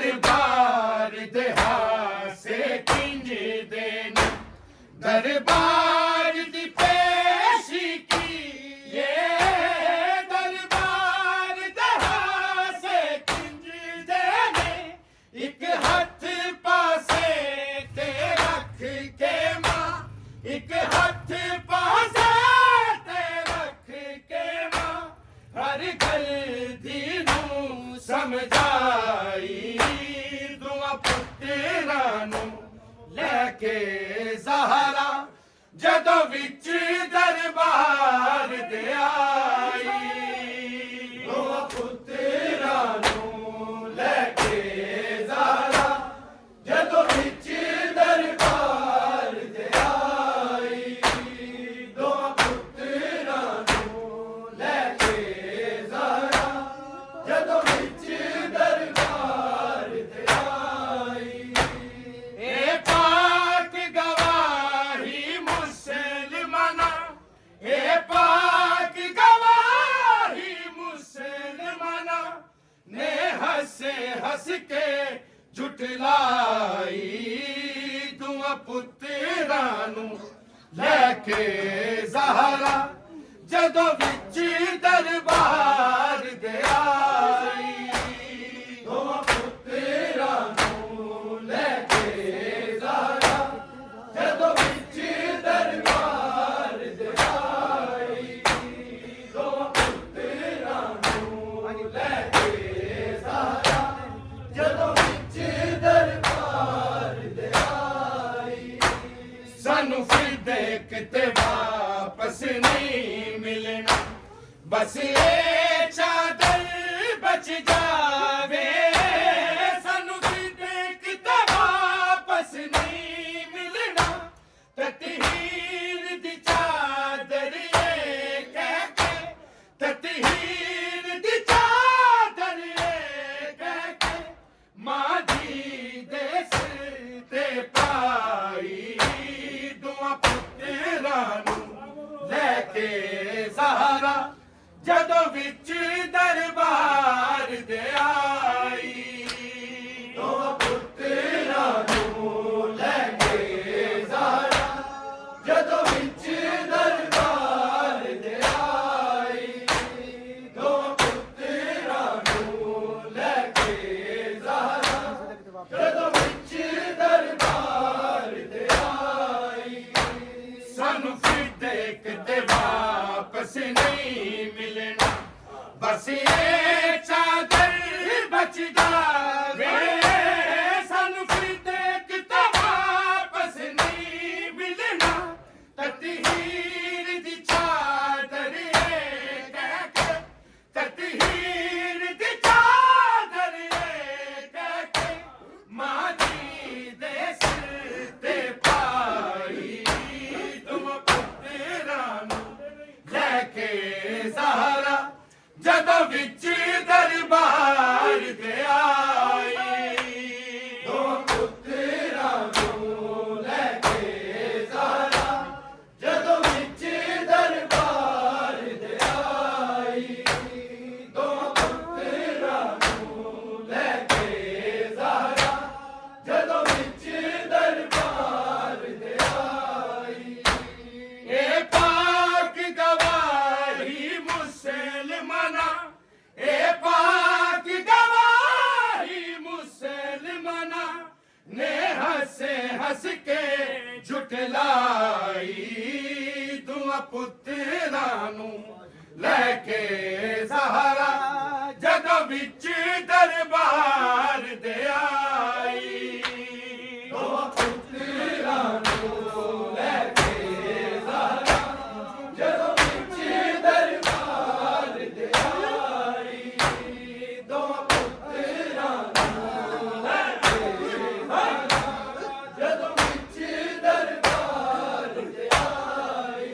दरबार दे हासे किंजदे ने दरबार दी पेशी की ये दरबार दे हासे किंजदे ने एक हाथ पासे ते रख के मां एक हाथ पासे ते रख के मां हर गल दी नूं समझाई दुआ पुत्तरां नूं लैके ज़हरा जदों विच दरबार दे आई दुआ पुत्तरां नूं लैके ज़हरा जदों विच दरबार दे आई दुआ पुत्तरां नूं लैके ज़हरा जदों विच दरबार दे आई ए पाक गवाही मुसलमाना ए पाक गवाही मुसलमाना ने हंसे हंस के झुठलाई दुआ पुत्तरां नूं लैके ज़हरा जदों विच दरबार दे आई दुआ पुत्तरां नूं लैके ज़हरा जदों विच दरबार दे आई दुआ पुत्तरां नूं लैके ज़हरा जदों विच दरबार दे आई सानू फिर देख ते वापस नहीं मिलना बस ये चादर बच जावे सानू फिर देख ते वापस नहीं मिलना ततहीर दी चादर ये कह के ततहीर दी चादर ये कह के मां दी दे सिर ते पाई दुआ पुत्तरां नूं लैके ज़हरा जदों विच दरबार दे आई दुआ पुत्तरां नूं लैके ज़हरा जदों विच दरबार दे आई दुआ पुत्तरां नूं लैके ज़हरा जदों विच दरबार दे आई सानू फिर देख ते वापस नहीं मिलना बस ये चादर बच जावे सानू फिर देख ते वापस नहीं मिलना ततहीर दी चादर ये कह के ततहीर दी चादर ये कह के मां दी दे सिर ते पाई दुआ पुत्तरां नूं लैके ज़हरा जदों विच दरबार दे आई दुआ पुत्तरां नूं लैके ज़हरा जदों विच दरबार दे आई दुआ पुत्तरां नूं लैके ज़हरा जदों विच दरबार दे आई ए पाक गवाही मुसलमाना ए पाक गवाही मुसलमाना ने हंसे हंस के झुठलाई दुआ पुत्तरां नूं लैके ज़हरा जदों विच दरबार दे आई दुआ पुत्तरां नूं लैके ज़हरा जदों विच दरबार दे आई दुआ पुत्तरां नूं लैके ज़हरा जदों विच दरबार दे आई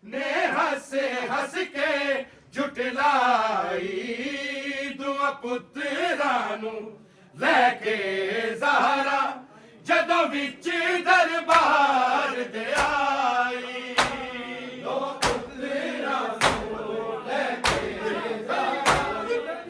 ने हंस हंस के जुटलाई दुआ पुत्रां नू लैके ज़हरा जदों विच दरबार दे आई दो पुत्रां नू लैके ज़हरा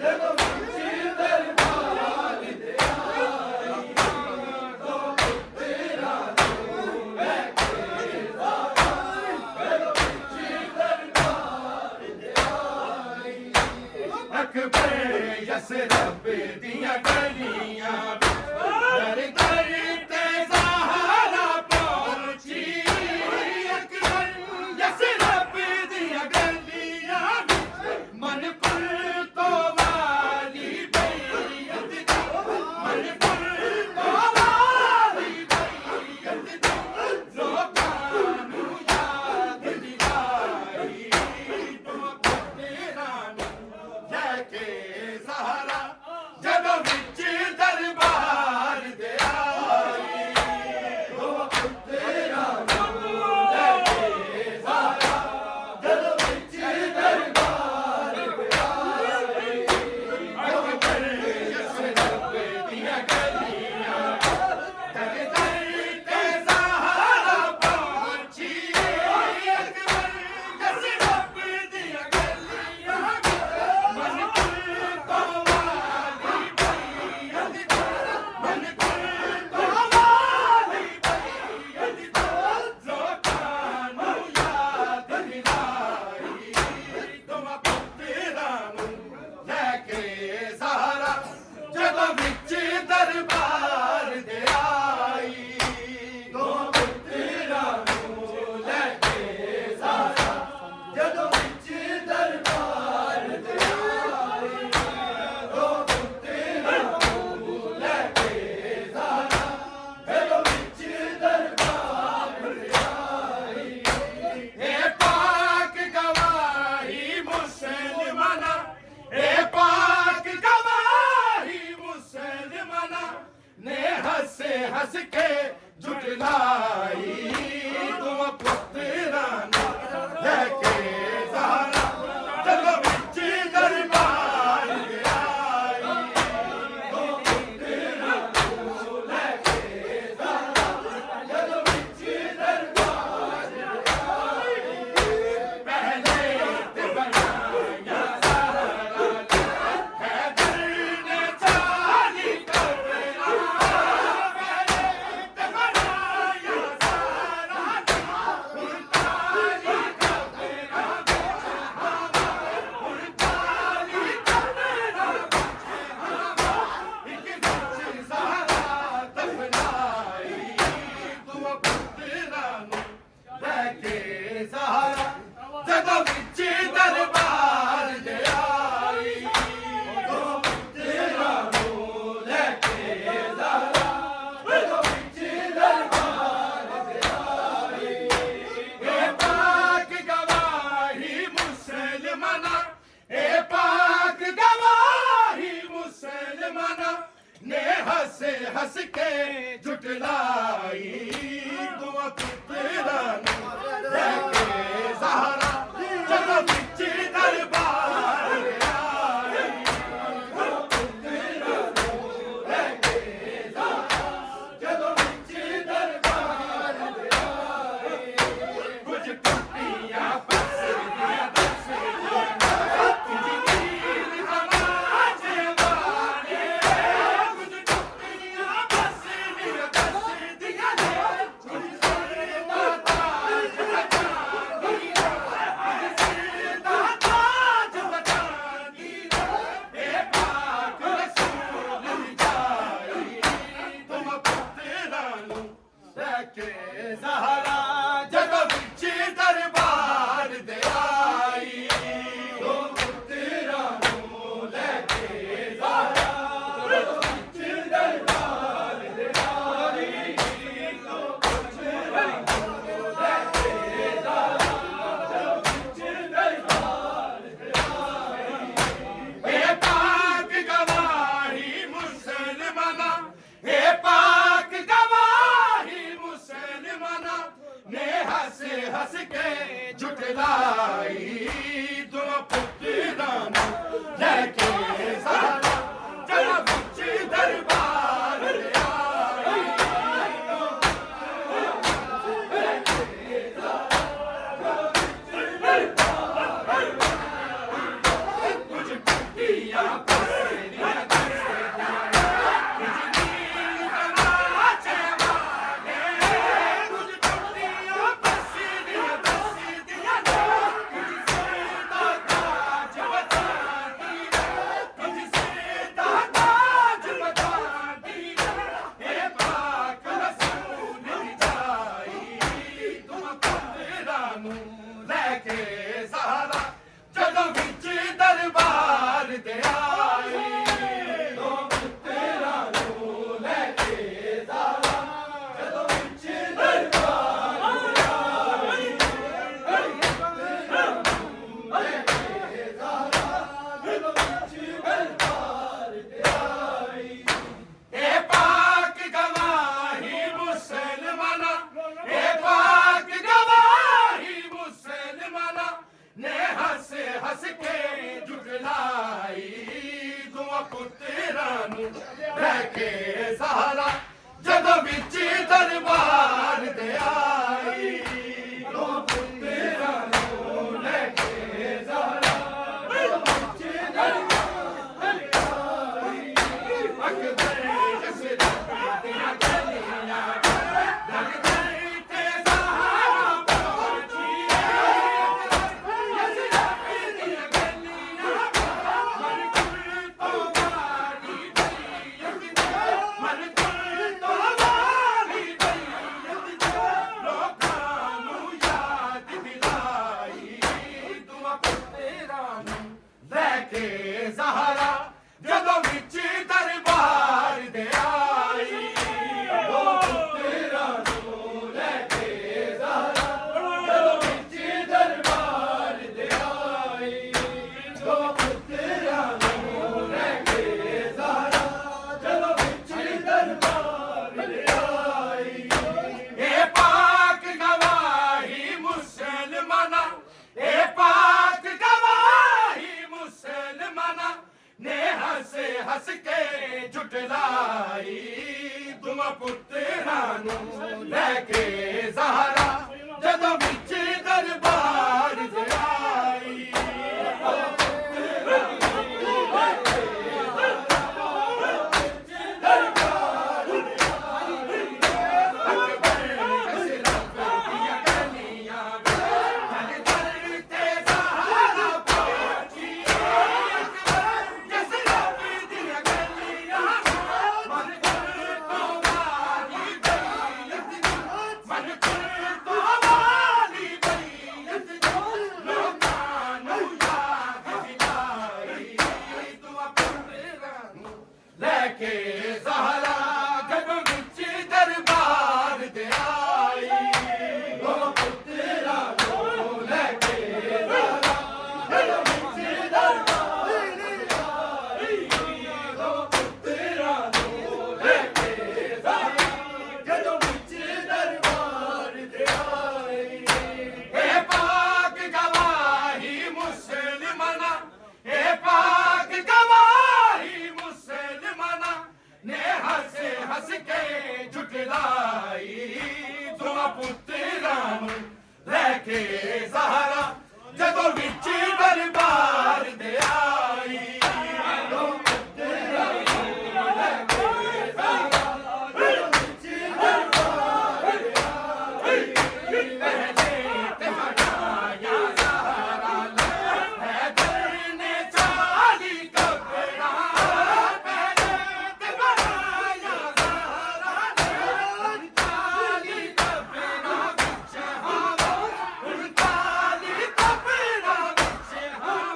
जदों विच दरबार दे आई दो पुत्रां नू लैके ज़हरा जदों विच दरबार दे आई अकबर यसरब दियां गलियां दर दर ते ज़हरा पहुंची अकबर यसरब दियां गलियां मनपुर तो वाली बैयत दी मनपुर तो वाली बैयत दी लोकां नू याद दिलाई तो पुत्रां नू लैके ज़हरा जदों विच दरबार दे आई दो पुत्रां नू लैके ज़हरा जदों विच दरबार दे आई अकबर यसरब दियां गलियां दर दर ते ज़हरा पहुंची अकबर यसरब दियां गलियां मनपुर तो वाली बैयत दी मनपुर तो वाली बैयत दी लोकां नू याद दिलाई तुम पुत्रां नू लैके ज़हरा जदों विच दरबार दे आई दो पुत्रां नू लैके ज़हरा जदों विच दरबार दे आई दो पुत्रां नू लैके ज़हरा जदों विच दरबार दे आई ए पाक गवाही मुसलमाना ए पाक गवाही मुसलमाना ने हंस हंस के जुटलाई तुम पुत्रां नू लैके ज़हरा जदों विच दरबार दे आई दो पुत्रां नू लैके ज़हरा जदों विच दरबार दे आई पहले ते बनाया ज़हरा हैदर ने चाली कबरां पहले ते बनाया ज़हरा उनताली कबरां उनताली कबरां एक विच ज़हरा दफनाई तुम पुत्रां नू लैके ज़हरा जदों विच दरबार दे आई दो पुत्रां नू लैके ज़हरा जदों विच दरबार दे आई ए पाक गवाही मुसलमाना ए पाक गवाही मुसलमाना ने हंस हंस के जुटलाई दुआ पुत्रां नू लैके जुटलाई तुम पुत्रां लेके ज़हरा जरा बिच दरबार दे आई कुछ टुटियां पसरियां लेके ज़हरा जदों विच दरबार दे आई दो पुत्रां नूं लेके ज़हरा जदों विच दरबार दे आई अकबर जिस रब दियां गलियां लगदे ते ज़हरा पहुंची जिस रब दियां गलियां मन कुल तो ज़हरा जदों विच दरबार दे आई दो पुत्रां नूं लेके ज़हरा जदों विच दरबार दे आई दो पुत्रां नूं लेके ज़हरा जदों विच दरबार दे आई ए पाक गवाही मुसलमाना ए पाक गवाही मुसलमाना ने हंस के जुटलाई तुम पुत्रां नूं लेके ज़हरा जदों विच दरबार दे आई लेके ज़हरा जदों विच दरबार दे आई दो पुत्रां नूं लेके ज़हरा जदों विच दरबार दे आई दो पुत्रां नूं लेके ज़हरा जदों विच दरबार दे आई ए पाक गवाही मुसलमाना ए पाक गवाही मुसलमाना ने हंस के जुटलाई तुम पुत्रां नूं लेके ज़हरा जदों विच दरबार दे आई दो पुत्रां नूं लेके ज़हरा जदों विच दरबार दे आई पहले ते मनाया ज़हरा हैदर ने चाली कपड़ा पहले ते मनाया ज़हरा चाली कपड़ा विच हवा चाली कपड़ा विच हवा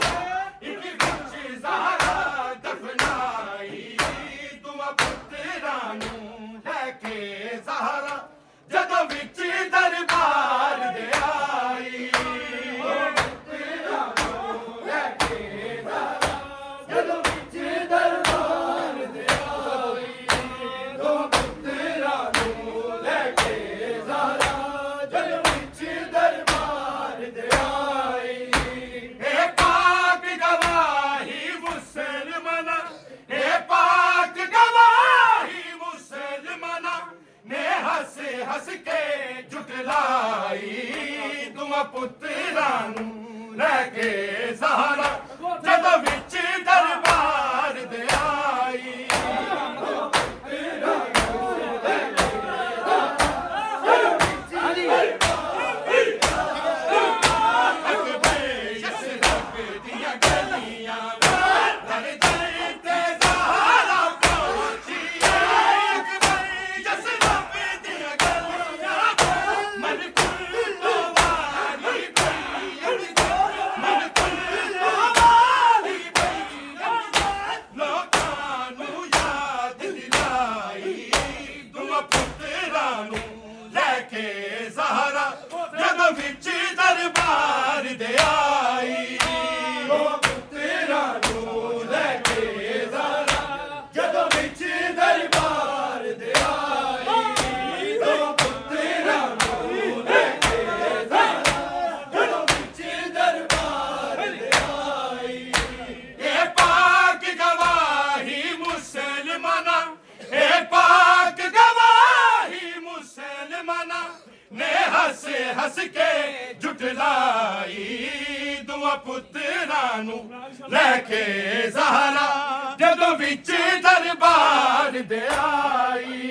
ਲਾਈ ਦੋਵਾਂ ਪੁੱਤਰਾਂ ਨੂੰ ਲੈ ਕੇ ਜ਼ਹਰਾ ਜਦੋਂ ਵਿੱਚ ਦਰਬਾਰ ਦੇ ਆਈ ਜਦੋਂ ਵਿੱਚ ਦਰਬਾਰ ਦੇ ਆਈ ਦੋਵਾਂ ਪੁੱਤਰਾਂ ਨੂੰ ਲੈ ਕੇ ਜ਼ਹਰਾ ਜਦੋਂ ਵਿੱਚ ਦਰਬਾਰ ਦੇ ਆਈ ਦੋਵਾਂ ਪੁੱਤਰਾਂ ਨੂੰ ਲੈ ਕੇ ਜ਼ਹਰਾ ਜਦੋਂ ਵਿੱਚ ਦਰਬਾਰ ਦੇ ਆਈ ਇਹ ਪਾਕ ਗਵਾਹੀ ਮੁਸਲਮਾਨਾਂ ਇਹ ਪਾਕ ਗਵਾਹੀ ਮੁਸਲਮਾਨਾਂ ਨੇ ਹੱਸ ਹੱਸ ਕੇ ਝੁਠਲਾਈ ਦੋਵਾਂ ਪੁੱਤਰਾਂ ਨੂੰ ਲੈ ਕੇ ਜ਼ਹਰਾ ਜਦੋਂ ਵਿੱਚ ਦਰਬਾਰ ਦੇ ਆਈ